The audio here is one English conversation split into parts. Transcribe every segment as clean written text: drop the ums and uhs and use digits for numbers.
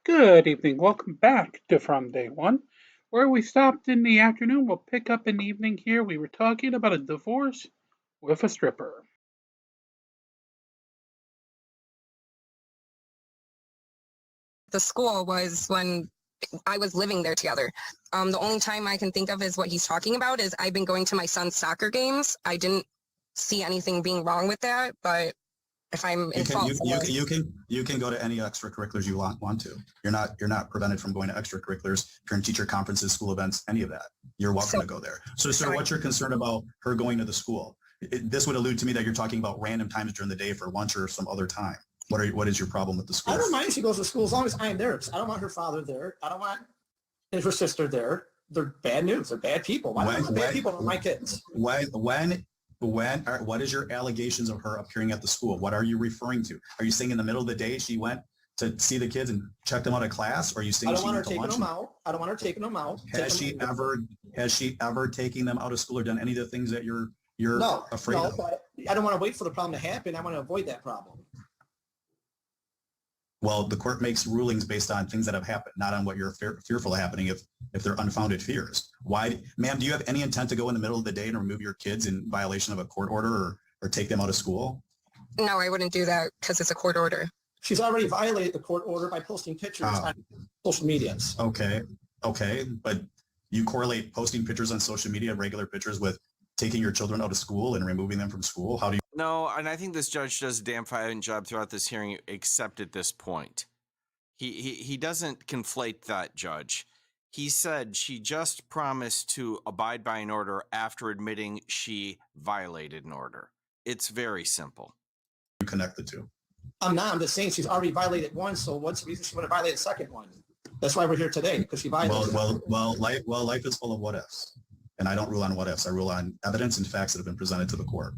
Good evening. Welcome back to From Day One, where we stopped in the afternoon. We'll pick up in the evening here. We were talking about a divorce with a stripper. The school was when I was living there together. The only time I can think of is what he's talking about is I've been going to my son's soccer games. I didn't see anything being wrong with that, but if I'm in fault, you can go to any extracurriculars you want to. You're not prevented from going to extracurriculars, parent teacher conferences, school events, any of that. You're welcome to go there. So, sir, what's your concern about her going to the school? This would allude to me that you're talking about random times during the day for lunch or some other time. What is your problem with the school? I don't mind if she goes to school as long as I'm there. I don't want her father there. I don't want her sister there. They're bad news. They're bad people. Why are bad people with my kids? What is your allegations of her appearing at the school? What are you referring to? Are you saying in the middle of the day she went to see the kids and check them out of class? Or are you saying I don't want her taking them out. I don't want her taking them out. Has she ever taken them out of school or done any of the things that you're afraid of? But I don't want to wait for the problem to happen. I want to avoid that problem. Well, the court makes rulings based on things that have happened, not on what you're fearful of happening if they're unfounded fears. Why, ma'am, do you have any intent to go in the middle of the day and remove your kids in violation of a court order or take them out of school? No, I wouldn't do that because it's a court order. She's already violated the court order by posting pictures on social medias. Okay. But you correlate posting pictures on social media, regular pictures, with taking your children out of school and removing them from school? How do you? No, and I think this judge does a damn fine job throughout this hearing, except at this point. He doesn't conflate that, Judge. He said she just promised to abide by an order after admitting she violated an order. It's very simple. You connect the two. I'm just saying she's already violated one, so what's the reason she would have violated the second one? That's why we're here today, because she violated. Life is full of what ifs. And I don't rule on what ifs. I rule on evidence and facts that have been presented to the court.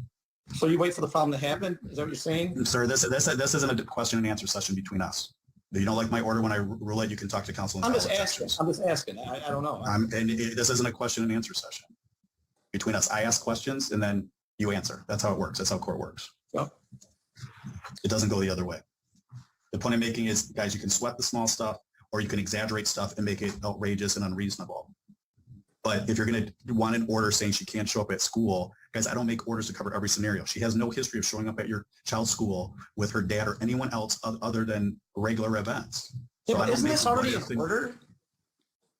So you wait for the problem to happen? Is that what you're saying? Sir, this isn't a question and answer session between us. If you don't like my order when I rule it, you can talk to counsel. I'm just asking. I don't know. This isn't a question and answer session between us. I ask questions and then you answer. That's how it works. That's how court works. Yep. It doesn't go the other way. The point I'm making is, guys, you can sweat the small stuff or you can exaggerate stuff and make it outrageous and unreasonable. But if you're going to want an order saying she can't show up at school, guys, I don't make orders to cover every scenario. She has no history of showing up at your child's school with her dad or anyone else other than regular events. Yeah, but isn't this already in order?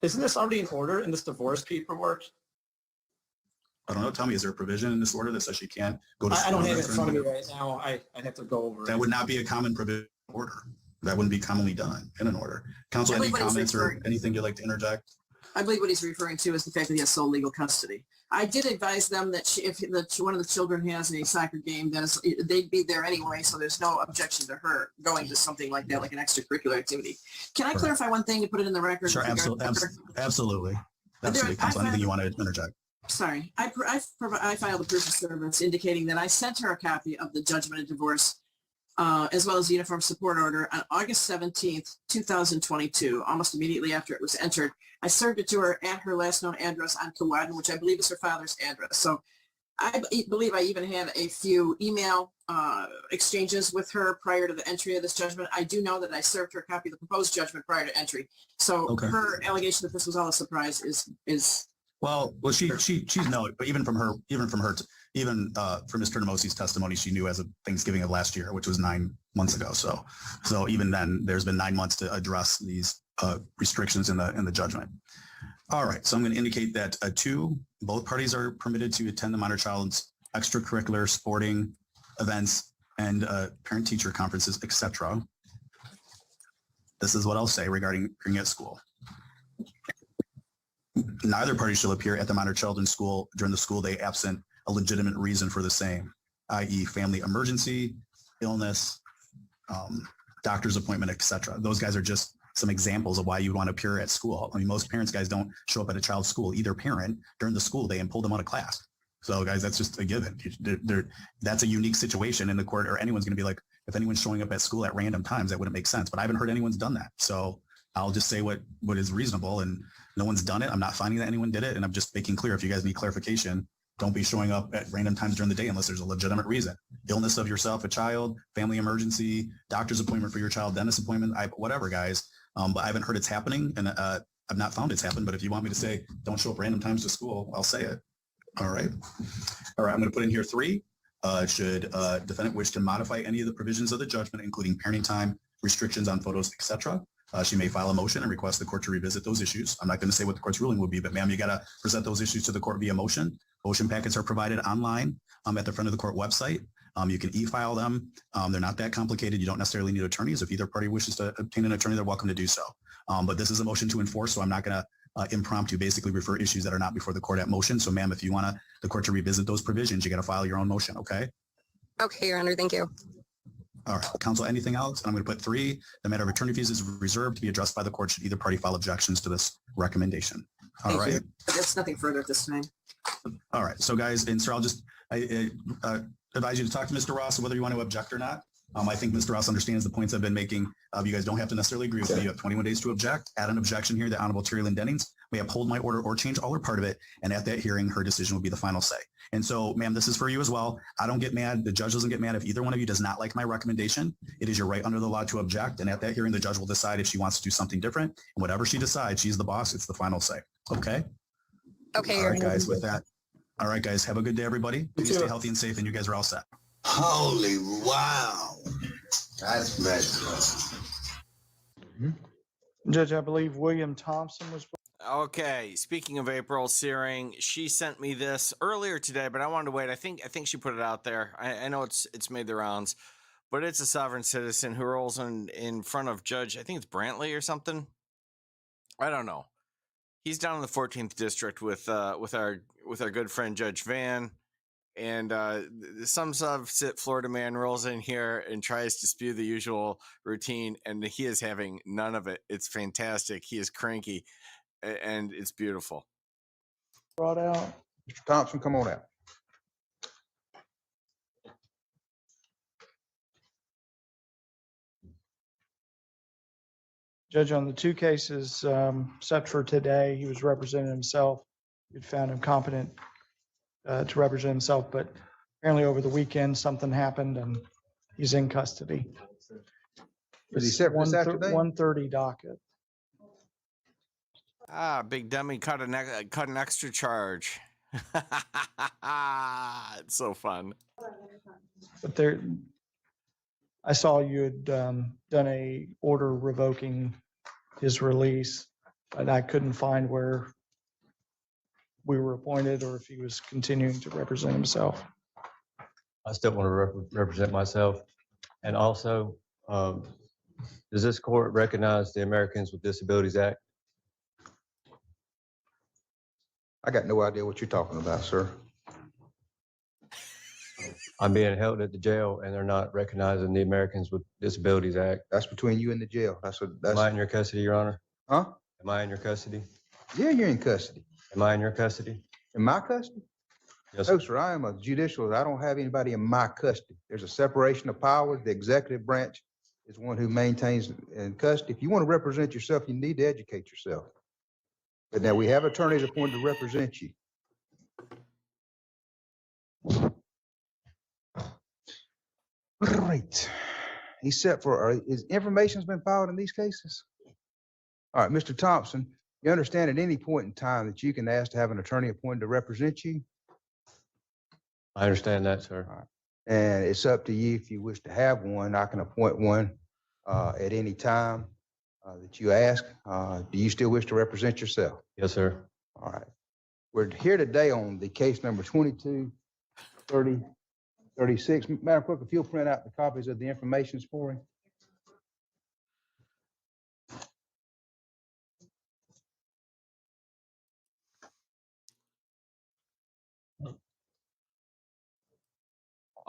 Isn't this already in order in this divorce paperwork? I don't know. Tell me, is there a provision in this order that says she can't go to school? I don't have it in front of me right now. I'd have to go over it. That would not be a common provision order. That wouldn't be commonly done in an order. Counsel, any comments or anything you'd like to interject? I believe what he's referring to is the fact that he has sole legal custody. I did advise them that if one of the children has a soccer game, they'd be there anyway, so there's no objection to her going to something like that, like an extracurricular activity. Can I clarify one thing to put it in the record? Sure, absolutely. Counsel, anything you want to interject? Sorry. I filed a proof of service indicating that I sent her a copy of the judgment of divorce as well as the uniform support order on August 17th, 2022, almost immediately after it was entered. I served it to her at her last known address on Kewadin, which I believe is her father's address. So I believe I even had a few email exchanges with her prior to the entry of this judgment. I do know that I served her a copy of the proposed judgment prior to entry. So her allegation that this was all a surprise is well, she's no, but even from Mr. Nemosi's testimony, she knew as of Thanksgiving of last year, which was 9 months ago. So even then, there's been 9 months to address these restrictions in the judgment. All right, so I'm going to indicate that both parties are permitted to attend the minor child's extracurricular sporting events and parent-teacher conferences, etc. This is what I'll say regarding appearing at school. Neither party shall appear at the minor child in school during the school day absent a legitimate reason for the same, i.e. family emergency, illness, doctor's appointment, etc. Those guys are just some examples of why you want to appear at school. I mean, most parents, guys, don't show up at a child's school, either parent, during the school day and pull them out of class. So, guys, that's just a given. That's a unique situation in the court, or anyone's going to be like, if anyone's showing up at school at random times, that wouldn't make sense. But I haven't heard anyone's done that. So I'll just say what is reasonable, and no one's done it. I'm not finding that anyone did it, and I'm just making clear, if you guys need clarification, Don't be showing up at random times during the day unless there's a legitimate reason. Illness of yourself, a child, family emergency, doctor's appointment for your child, dentist appointment, whatever, guys. But I haven't heard it's happening, and I've not found it's happened. But if you want me to say don't show up random times to school, I'll say it. All right. All right. I'm going to put in here 3. Should defendant wish to modify any of the provisions of the judgment, including parenting time, restrictions on photos, etc., she may file a motion and request the court to revisit those issues. I'm not going to say what the court's ruling will be, but ma'am, you got to present those issues to the court via motion. Motion packets are provided online at the front of the court website. You can e-file them. They're not that complicated. You don't necessarily need attorneys. If either party wishes to obtain an attorney, they're welcome to do so. But this is a motion to enforce, so I'm not going to impromptu basically refer issues that are not before the court at motion. So ma'am, if you want the court to revisit those provisions, you got to file your own motion, okay? Okay, Your Honor, thank you. All right, counsel, anything else? I'm going to put 3. The matter of attorney fees is reserved to be addressed by the court should either party file objections to this recommendation. All Thank right. you. There's nothing further at this time. All right. So guys, and sir, I'll just advise you to talk to Mr. Ross whether you want to object or not. I think Mr. Ross understands the points I've been making. You guys don't have to necessarily agree with me. You have 21 days to object. Add an objection here. The Honorable Terry Lynn Dennings may uphold my order or change all or part of it. And at that hearing, her decision will be the final say. And so, ma'am, this is for you as well. I don't get mad. The judge doesn't get mad if either one of you does not like my recommendation. It is your right under the law to object. And at that hearing, the judge will decide if she wants to do something different. And whatever she decides, she's the boss. It's the final say. Okay? Okay, All right, guys, with that. All right, guys, have a good day, everybody. Please stay healthy and safe, and you guys are all set. Holy wow. That's magical. Judge, I believe William Thompson was. Okay, speaking of April Searing, she sent me this earlier today, but I wanted to wait. I think she put it out there. I know it's made the rounds, but it's a sovereign citizen who rolls in front of Judge, I think it's Brantley or something. I don't know. He's down in the 14th district with our good friend Judge Van, and some sit Florida man rolls in here and tries to spew the usual routine, and he is having none of it. It's fantastic. He is cranky, and it's beautiful. Brought out. Mr. Thompson, come on out. Judge, on the 2 cases, Sept for today, he was representing himself. You'd found him competent to represent himself, but apparently over the weekend, something happened and he's in custody. Is he set for this afternoon? 1:30 docket. Big dummy cut an extra charge. It's so fun. But I saw you had done a order revoking his release, and I couldn't find where we were appointed or if he was continuing to represent himself. I still want to represent myself. And also, does this court recognize the Americans with Disabilities Act? I got no idea what you're talking about, sir. I'm being held at the jail and they're not recognizing the Americans with Disabilities Act. That's between you and the jail. Am I in your custody, Your Honor? Huh? Am I in your custody? Yeah, you're in custody. Am I in your custody? In my custody? Yes, No, sir. sir. I am a judicial. I don't have anybody in my custody. There's a separation of powers. The executive branch is one who maintains in custody. If you want to represent yourself, you need to educate yourself. But now we have attorneys appointed to represent you. Great. He's set for, his information's been filed in these cases? All right, Mr. Thompson, you understand at any point in time that you can ask to have an attorney appointed to represent you? I understand that, sir. All right. And it's up to you if you wish to have one. I can appoint one at any time that you ask. Do you still wish to represent yourself? Yes, sir. All right. We're here today on the case number 223036. Madam Clerk, if you'll print out the copies of the information for him.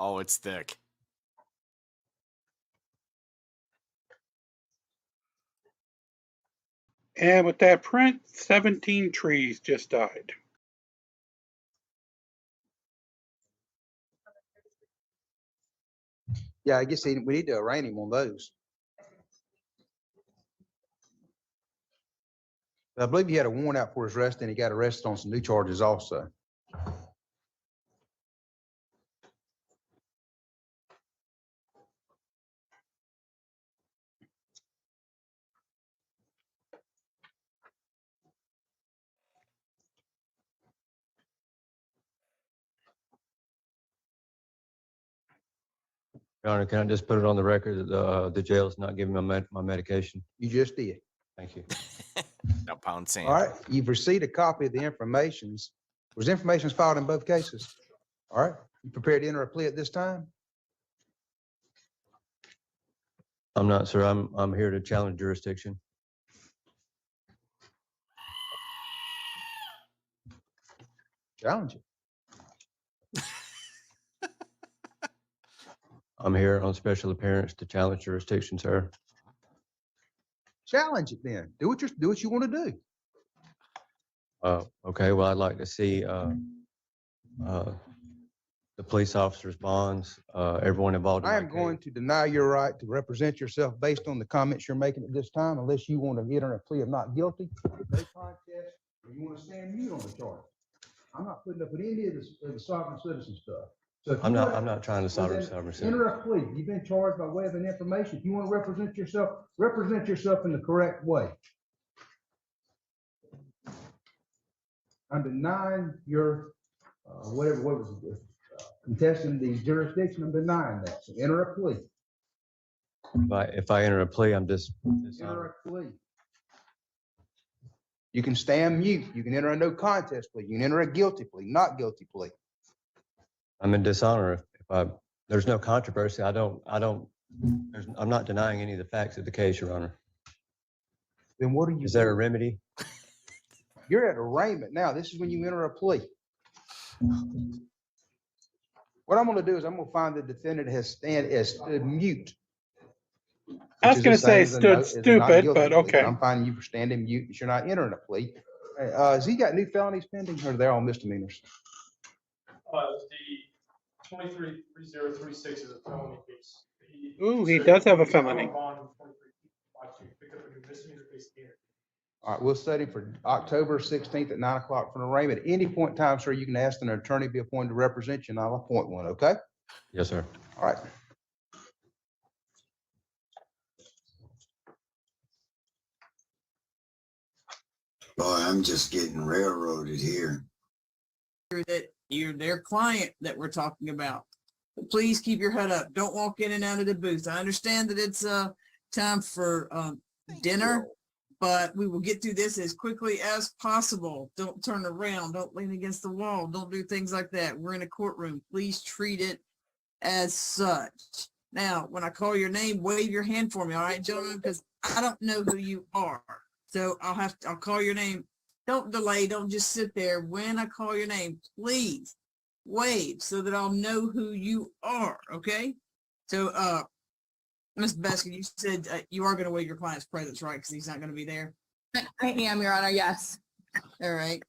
Oh, it's thick. And with that print, 17 trees just died. Yeah, I guess we need to arraign him on those. I believe he had a warrant out for his arrest and he got arrested on some new charges also. Your Honor, can I just put it on the record that the jail is not giving me my medication? You just did. Thank you. No pound sand. All right, you've received a copy of the informations. Was information filed in both cases? All right, you prepared to enter a plea at this time? I'm not, sir. I'm here to challenge jurisdiction. Challenge it. I'm here on special appearance to challenge jurisdiction, sir. Challenge it then. Do what you want to do. Okay, well, I'd like to see the police officers' bonds, everyone involved in I my am case. going to deny your right to represent yourself based on the comments you're making at this time, unless you want to enter a plea of not guilty, no contest, or you want to stand mute on the charge. I'm not putting up with any of the sovereign citizen stuff. So if I'm you not want trying to to sovereign enter a plea, you've been charged by way of an information. If you want to represent yourself in the correct way. I'm denying your contesting the jurisdiction. I'm denying that. So enter a plea. If I enter a plea, I'm just Enter a plea. You can stand mute. You can enter a no contest plea. You can enter a guilty plea, not guilty plea. I'm in dishonor. There's no controversy. I'm not denying any of the facts of the case, Your Honor. Then what are you? Is there a remedy? You're at arraignment now. This is when you enter a plea. What I'm going to do is I'm going to find the defendant has stood mute. I was going to say stood stupid, but okay. I'm finding you for standing mute, but you're not entering a plea. Has he got new felonies pending, or are they all misdemeanors? The 23-3036 is a felony case. He does have a felony. All right, we'll set him for October 16th at 9 o'clock for an arraignment. At any point in time, sir, you can ask an attorney to be appointed to represent you, and I'll appoint one, okay? Yes, sir. All right. Boy, I'm just getting railroaded here. That you're their client that we're talking about. But please keep your head up. Don't walk in and out of the booth. I understand that it's time for dinner, but we will get through this as quickly as possible. Don't turn around. Don't lean against the wall. Don't do things like that. We're in a courtroom. Please treat it as such. Now, when I call your name, wave your hand for me. All right, gentlemen, because I don't know who you are. So I'll call your name. Don't delay. Don't just sit there. When I call your name, please wave so that I'll know who you are. Okay. So, Ms. Beskin, you said you are going to waive your client's presence, right? Because he's not going to be there. I am, Your Honor. Yes. All right.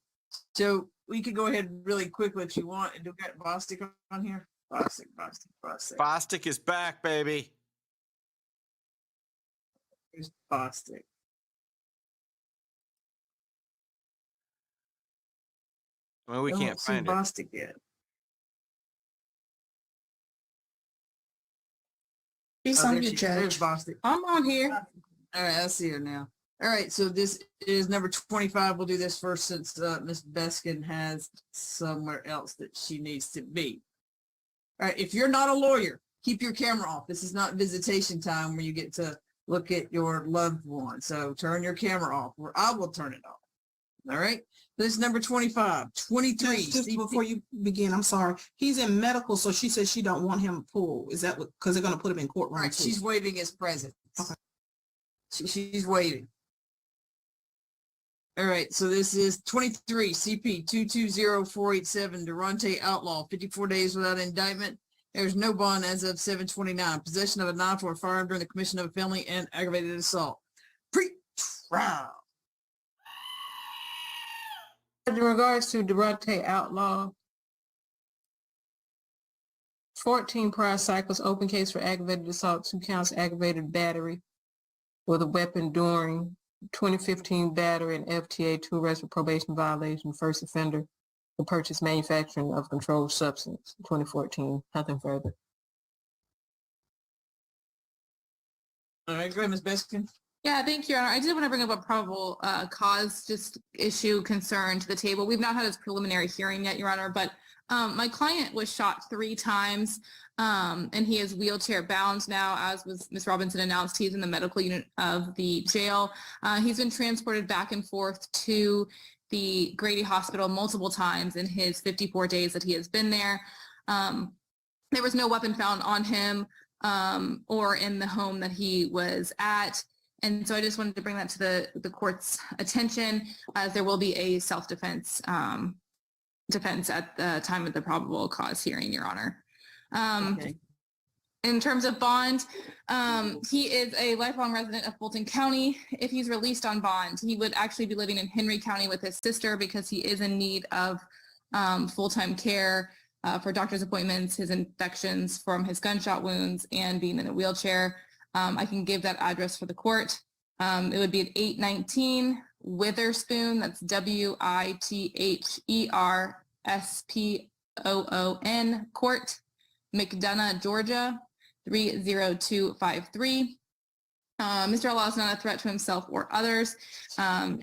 So we could go ahead really quickly if you want and do get Bostic on here. Bostic. Bostic is back, baby. Here's Bostic. Well, we can't find it. Bostic yet. She's on your There's judge. Bostic. I'm on here. All right, I see her now. All right, so this is number 25. We'll do this first since Ms. Beskin has somewhere else that she needs to be. All right, if you're not a lawyer, keep your camera off. This is not visitation time where you get to look at your loved one. So turn your camera off, or I will turn it off. All right, this is number 25. 23. Just before you begin, I'm sorry. He's in medical, so she says she don't want him pulled. Is that what? Because they're going to put him in court, right? She's waiving his presence. Okay. She's waiving. All right, so this is 23 CP 220487 Durante Outlaw, 54 days without indictment. There's no bond as of 7/29. Possession of a knife or a firearm during the commission of a felony and aggravated assault. Pre-trial. In regards to Durante Outlaw, 14 prior cycles, open case for aggravated assault, 2 counts aggravated battery with a weapon during 2015 battery and FTA, 2 arrests for probation violation, first offender for purchase, manufacturing of controlled substance, 2014, nothing further. All right, go ahead, Ms. Beskin. Yeah, thank you, Your Honor. I did want to bring up a probable cause just issue concern to the table. We've not had this preliminary hearing yet, Your Honor, but My client was shot 3 times, and he is wheelchair bound now. As was Ms. Robinson announced, he's in the medical unit of the jail. He's been transported back and forth to the Grady Hospital multiple times in his 54 days that he has been there. There was no weapon found on him or in the home that he was at. And so I just wanted to bring that to the court's attention, as there will be a self-defense defense at the time of the probable cause hearing, Your Honor. Okay. In terms of bond, he is a lifelong resident of Fulton County. If he's released on bond, he would actually be living in Henry County with his sister, because he is in need of full-time care for doctor's appointments, his infections from his gunshot wounds, and being in a wheelchair. I can give that address for the court. It would be at 819 Witherspoon, that's WITHERSPOON Court, McDonough, Georgia, 30253. Mr. Allah is not a threat to himself or others.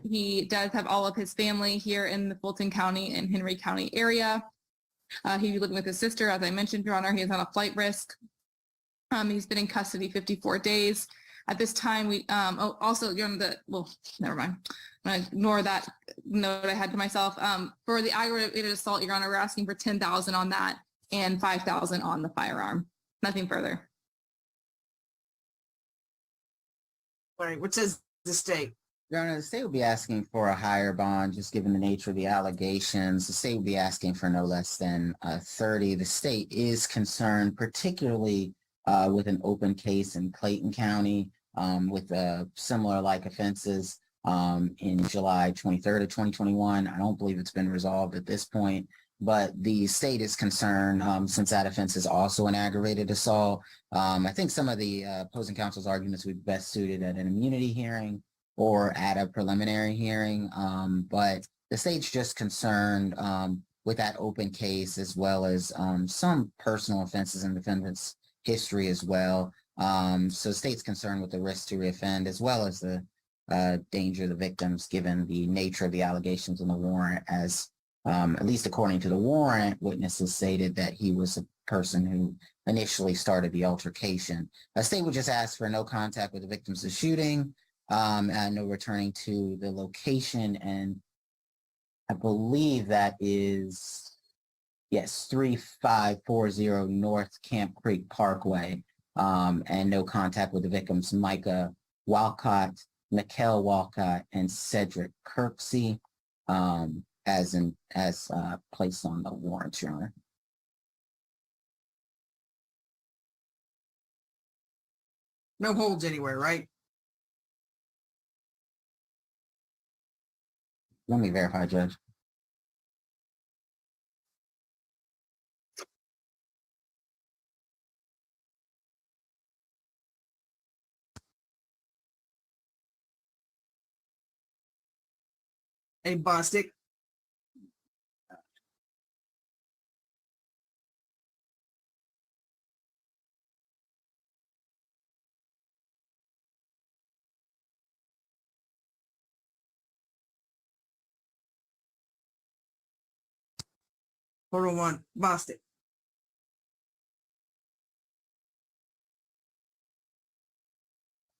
He does have all of his family here in the Fulton County and Henry County area. He'd be living with his sister, as I mentioned, Your Honor. He is on a flight risk. He's been in custody 54 days. At this time, we also, Your Honor, never mind. I'm going to ignore that note I had to myself. For the aggravated assault, Your Honor, we're asking for $10,000 on that and $5,000 on the firearm. Nothing further. All right, what says the state? Your Honor, the state will be asking for a higher bond, just given the nature of the allegations. The state will be asking for no less than 30. The state is concerned, particularly with an open case in Clayton County with similar like offenses in July 23rd of 2021. I don't believe it's been resolved at this point, but the state is concerned since that offense is also an aggravated assault. I think some of the opposing counsel's arguments would be best suited at an immunity hearing or at a preliminary hearing, but the state's just concerned with that open case, as well as some personal offenses in the defendant's history as well. So state's concerned with the risk to reoffend, as well as the danger of the victims, given the nature of the allegations in the warrant, as at least according to the warrant, witnesses stated that he was a person who initially started the altercation. The state would just ask for no contact with the victims of the shooting, and no returning to the location. And I believe that is, yes, 3540 North Camp Creek Parkway, and no contact with the victims, Micah Walcott, Mikkel Walcott, and Cedric Kirksey, as placed on the warrant, Your Honor. No holds anywhere, right? Let me verify, Judge. A Bostic. Hold on one, Bostic.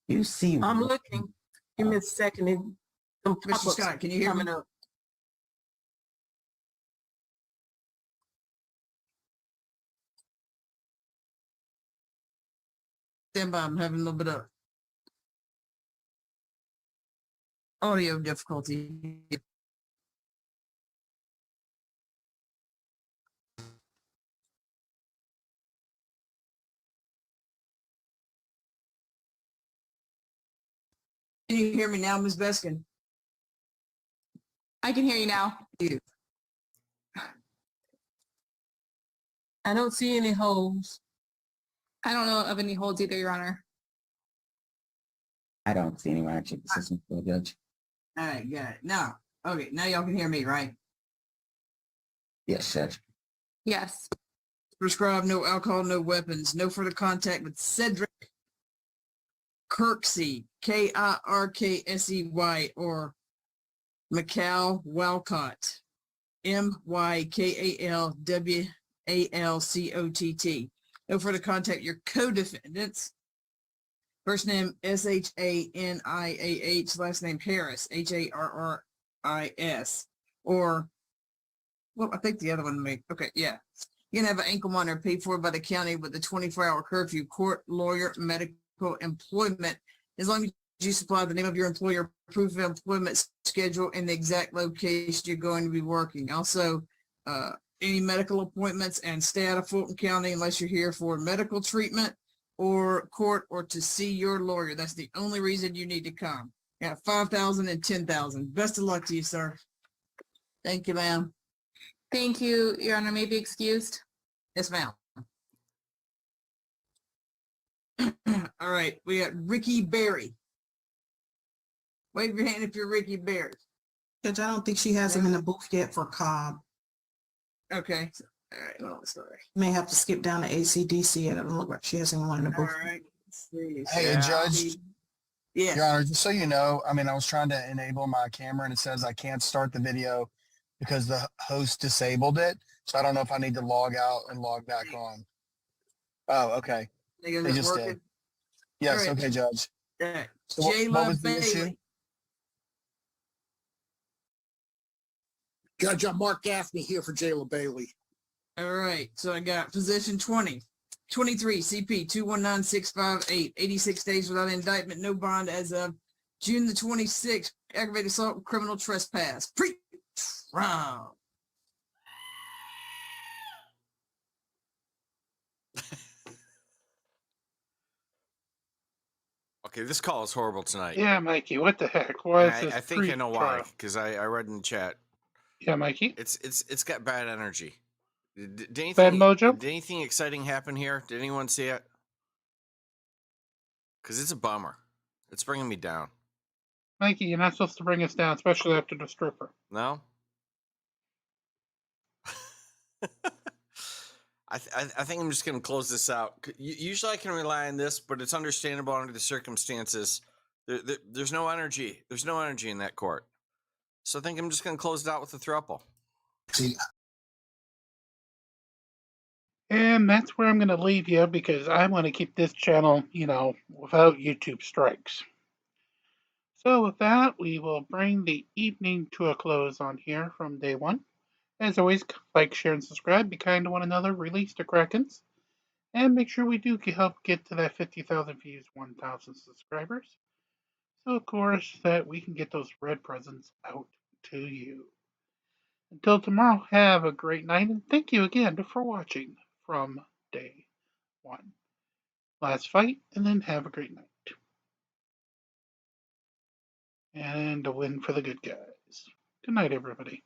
You see, I'm looking. Give me a second. Mr. Scott, can you hear me? Coming up. Stand by, I'm having a little bit of audio difficulty. Can you hear me now, Ms. Beskin? I can hear you now. I don't see any holes. I don't know of any holds either, Your Honor. I don't see anyone actually assistant for the judge. All right, got it. Now, okay, now y'all can hear me, right? Yes, Judge. Yes. Prescribed no alcohol, no weapons, no further contact with Cedric Kirksey, Kirksey, or Mikkel Walcott. MYKALWALCOTT. No further contact your co-defendants. First name SHANIAH, last name Harris, HARRIS. Or, well, I think the other one may, okay, yeah. You can have an ankle monitor paid for by the county with a 24-hour curfew, court, lawyer, medical, employment, as long as you supply the name of your employer, proof of employment schedule, and the exact location you're going to be working. Also, any medical appointments, and stay out of Fulton County unless you're here for medical treatment or court or to see your lawyer. That's the only reason you need to come. Yeah, 5,000 and 10,000. Best of luck to you, sir. Thank you, ma'am. Thank you, Your Honor. May be excused. Yes, ma'am. All right, we got Ricky Berry. Wave your hand if you're Ricky Berry. Judge, I don't think she has him in the booth yet for Cobb. Okay. All right. Well, sorry. May have to skip down to ACDC. It doesn't look like she has anyone in the All booth. right. Let's see. Hey, Judge. Yes. Your Honor, just so you know, I mean, I was trying to enable my camera and it says I can't start the video because the host disabled it. So I don't know if I need to log out and log back on. Oh, okay. They just did. Yes, right. okay, Judge. All right. So what Jayla was the issue? Bailey. Judge, I'm Mark Gaffney here for Jayla Bailey. All right. So I got position 20. 23 CP 219658, 86 days without indictment, no bond as of June the 26th, aggravated assault, criminal trespass. Pre-trial. Okay, this call is horrible tonight. Yeah, Mikey, what the heck? Why is And this I think I know why, pre-trial? because I read in the chat. Yeah, Mikey? It's got bad energy. Did anything, Bad mojo? Did anything exciting happen here? Did anyone see it? Because it's a bummer. It's bringing me down. Mikey, you're not supposed to bring us down, especially after the stripper. No? I think I'm just going to close this out. Usually I can rely on this, but it's understandable under the circumstances. There's no energy. There's no energy in that court. So I think I'm just going to close it out with a throuple. And that's where I'm going to leave you because I want to keep this channel, without YouTube strikes. So with that, we will bring the evening to a close on here from day one. As always, like, share, and subscribe. Be kind to one another. Release the Krakens. And make sure we do help get to that 50,000 views, 1,000 subscribers. So, of course, that we can get those red presents out to you. Until tomorrow, have a great night, and thank you again for watching from day one. Last fight, and then have a great night. And a win for the good guys. Good night, everybody.